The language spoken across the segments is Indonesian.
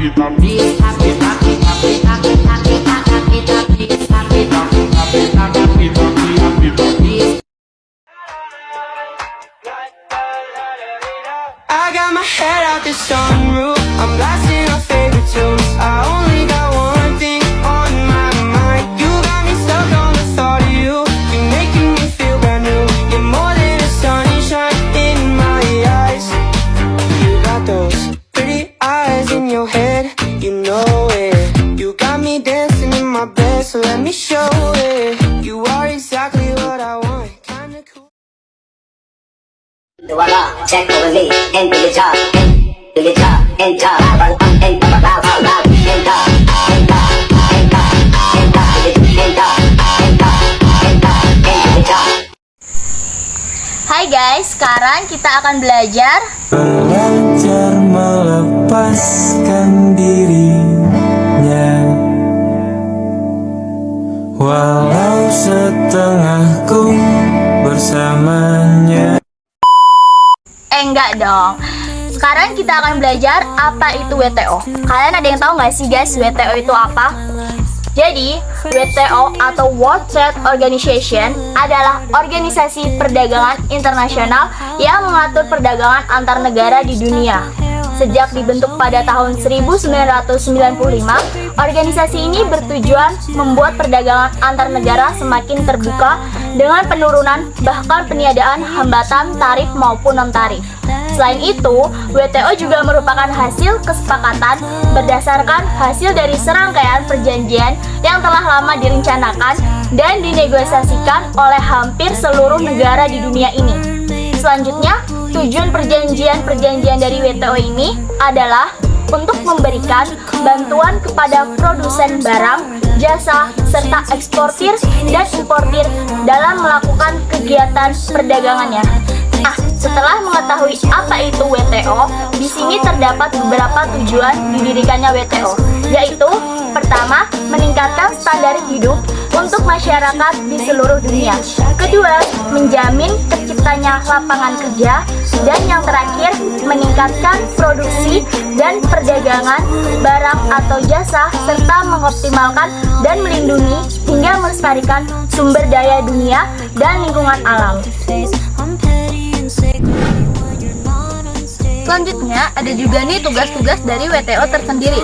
I got my head out the sunroof. I'm blasting our favorite tunes. I only got one thing on my mind. You got me stuck on the thought of you. You're making me feel brand new. You're more than a sunshine in my eyes. You got those pretty eyes in your head. You know it. You got me dancing in my bed, so let me show it. You are exactly what I want. Kinda cool. Voila, check over me, into the top, into the top, into the Hai guys, sekarang kita akan belajar melepaskan dirinya, walau setengahku bersamanya. Enggak dong. Sekarang kita akan belajar apa itu WTO. Kalian ada yang tahu nggak sih guys WTO itu apa? Jadi, WTO atau World Trade Organization adalah organisasi perdagangan internasional yang mengatur perdagangan antar negara di dunia. Sejak dibentuk pada tahun 1995, organisasi ini bertujuan membuat perdagangan antar negara semakin terbuka dengan penurunan bahkan peniadaan hambatan tarif maupun non-tarif. Selain itu, WTO juga merupakan hasil kesepakatan berdasarkan hasil dari serangkaian perjanjian yang telah lama direncanakan dan dinegosiasikan oleh hampir seluruh negara di dunia ini. Selanjutnya, tujuan perjanjian-perjanjian dari WTO ini adalah untuk memberikan bantuan kepada produsen barang, jasa, serta eksportir dan importir dalam melakukan kegiatan perdagangannya. Nah, setelah mengetahui apa itu WTO, di sini terdapat beberapa tujuan didirikannya WTO, yaitu pertama, meningkatkan standar hidup untuk masyarakat di seluruh dunia. Kedua, menjamin terciptanya lapangan kerja. Dan yang terakhir, meningkatkan produksi dan perdagangan barang atau jasa serta mengoptimalkan dan melindungi hingga melestarikan sumber daya dunia dan lingkungan alam. Selanjutnya, ada juga nih tugas-tugas dari WTO tersendiri.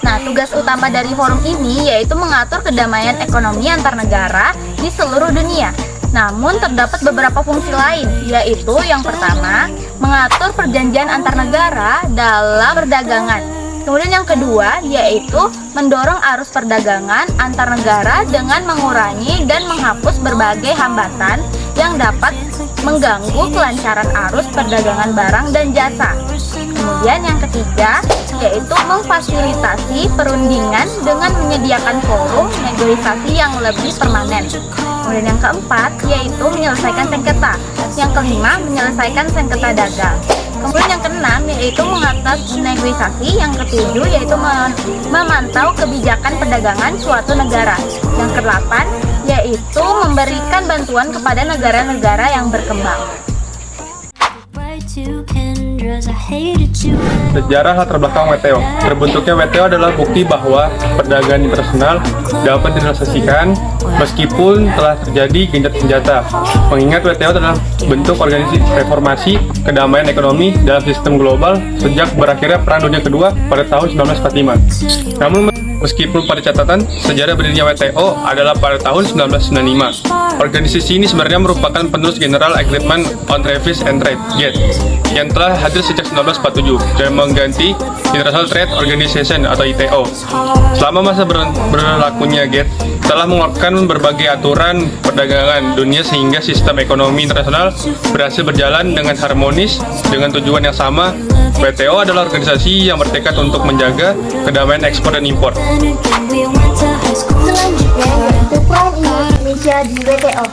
Nah, tugas utama dari forum ini yaitu mengatur kedamaian ekonomi antar negara di seluruh dunia. Namun, terdapat beberapa fungsi lain, yaitu yang pertama, mengatur perjanjian antar negara dalam perdagangan. Kemudian yang kedua, yaitu mendorong arus perdagangan antar negara dengan mengurangi dan menghapus berbagai hambatan yang dapat mengganggu kelancaran arus perdagangan barang dan jasa. Kemudian yang ketiga, yaitu memfasilitasi perundingan dengan menyediakan forum negosiasi yang lebih permanen. Kemudian yang keempat, yaitu menyelesaikan sengketa. Yang kelima, menyelesaikan sengketa dagang. Kemudian yang keenam, yaitu mengatasi negosiasi. Yang ketujuh, yaitu memantau kebijakan perdagangan suatu negara. Yang kedelapan, yaitu memberikan bantuan kepada negara-negara yang berkembang. Sejarah latar belakang WTO. Terbentuknya WTO adalah bukti bahwa perdagangan internasional dapat direalisasikan meskipun telah terjadi gencatan senjata. Mengingat WTO adalah bentuk organisasi reformasi kedamaian ekonomi dalam sistem global sejak berakhirnya Perang Dunia Kedua pada tahun 1945. Namun meskipun pada catatan sejarah berdirinya WTO adalah pada tahun 1995. Organisasi ini sebenarnya merupakan penerus General Agreement on Tariffs and Trade (GATT) yang telah hadir sejak 1947 dan mengganti International Trade Organization atau ITO. Selama masa berlakunya GATT telah mengeluarkan berbagai aturan perdagangan dunia sehingga sistem ekonomi internasional berhasil berjalan dengan harmonis dengan tujuan yang sama. WTO adalah organisasi yang bertekad untuk menjaga kedamaian ekspor dan impor. Selanjutnya yaitu peran Indonesia di WTO.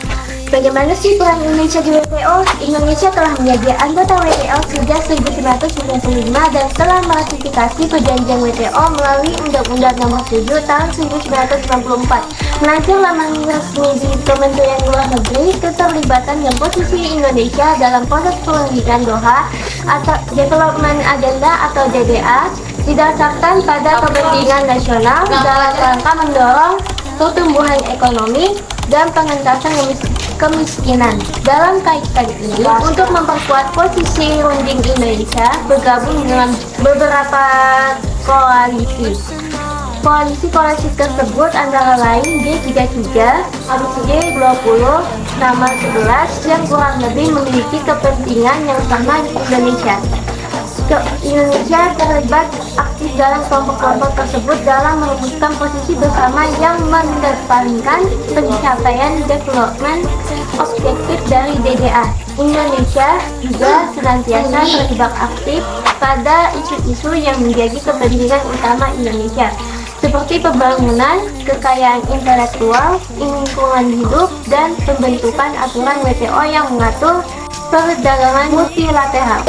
Bagaimana sih peran Indonesia di WTO? Indonesia telah menjadi anggota WTO sejak 1995 dan telah meratifikasi perjanjian WTO melalui Undang-Undang Nomor 7 Tahun 1994. Melansir laman resmi di Kementerian Luar Negeri, keterlibatan dan posisi Indonesia dalam proses perundingan Doha atau Development Agenda atau DDA didasarkan pada kepentingan nasional dalam rangka mendorong pertumbuhan ekonomi dan pengentasan kemiskinan. Dalam kaitan ini, untuk memperkuat posisi runding Indonesia bergabung dengan beberapa koalisi. Koalisi tersebut antara lain G33, G20, nomor 11 yang kurang lebih memiliki kepentingan yang sama di Indonesia. Indonesia terlibat aktif dalam kelompok-kelompok tersebut dalam merumuskan posisi bersama yang mengedepankan pencapaian development objektif dari DDA. Indonesia juga senantiasa terlibat aktif pada isu-isu yang menjadi kepentingan utama Indonesia, seperti pembangunan, kekayaan intelektual, lingkungan hidup, dan pembentukan aturan WTO yang mengatur perdagangan multilateral.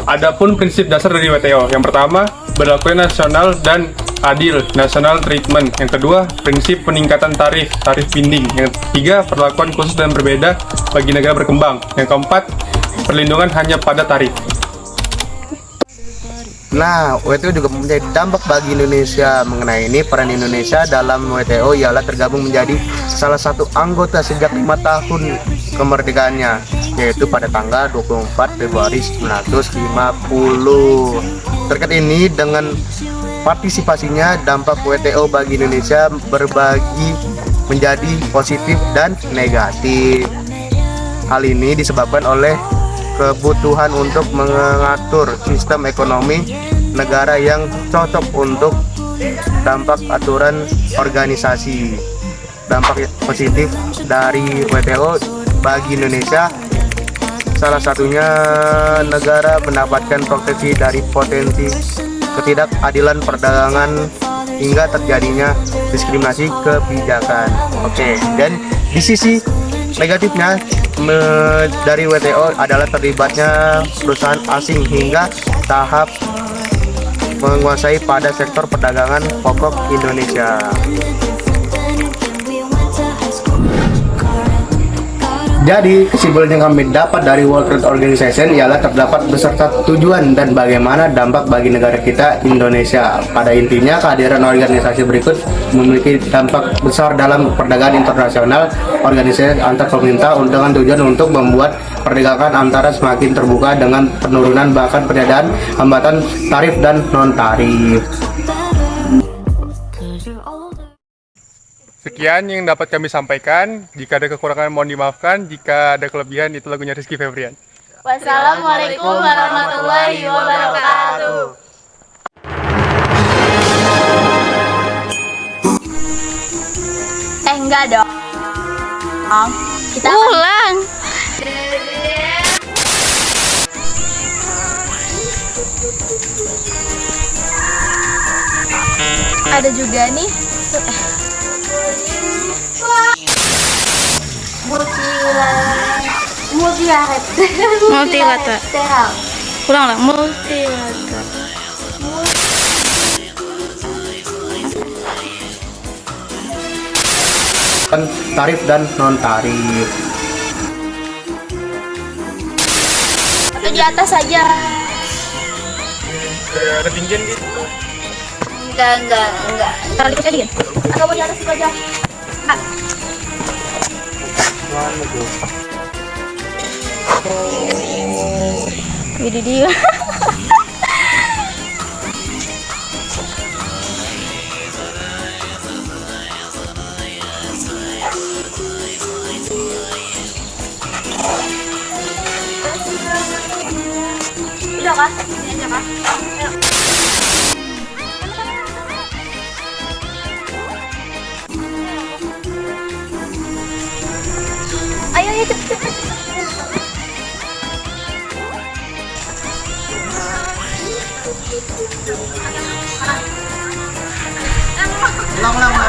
Adapun prinsip dasar dari WTO, yang pertama, berlakunya nasional dan adil, national treatment. Yang kedua, prinsip peningkatan tarif binding. Yang ketiga, perlakuan khusus dan berbeda bagi negara berkembang. Yang keempat, perlindungan hanya pada tarif. Nah, WTO juga mempunyai dampak bagi Indonesia. Mengenai ini, peran Indonesia dalam WTO ialah tergabung menjadi salah satu anggota sejak 5 tahun kemerdekaannya, yaitu pada tanggal 24 Februari 1950. Terkait ini, dengan partisipasinya, dampak WTO bagi Indonesia berbagi menjadi positif dan negatif. Hal ini disebabkan oleh kebutuhan untuk mengatur sistem ekonomi negara yang cocok untuk dampak aturan organisasi. Dampak positif dari WTO bagi Indonesia, salah satunya negara mendapatkan proteksi dari potensi ketidakadilan perdagangan hingga terjadinya diskriminasi kebijakan. Oke, dan di sisi negatifnya dari WTO adalah terlibatnya perusahaan asing hingga tahap menguasai pada sektor perdagangan pokok Indonesia. Jadi, kesimpulan yang kami dapat dari World Trade Organization ialah terdapat beserta tujuan dan bagaimana dampak bagi negara kita, Indonesia. Pada intinya, kehadiran organisasi berikut memiliki dampak besar dalam perdagangan internasional, organisasi antar pemerintah dengan tujuan untuk membuat perdagangan antara semakin terbuka dengan penurunan bahkan penadaan hambatan tarif dan non-tarif. Sekian yang dapat kami sampaikan. Jika ada kekurangan mohon dimaafkan. Jika ada kelebihan, itu lagunya Rizky Febrian. Wassalamualaikum warahmatullahi wabarakatuh. Enggak dong. Kita ulang. Ada juga nih. Multilateral. Kurang lah, multilateral. Tarif dan non-tarif. Atau di atas saja. Ada tinggian gitu. Enggak. Taruh dikit aja. Atau mau di atas itu aja. Ini dia. Udah kan? Ini aja kan? Ayo. Ayo cepet. Ulang.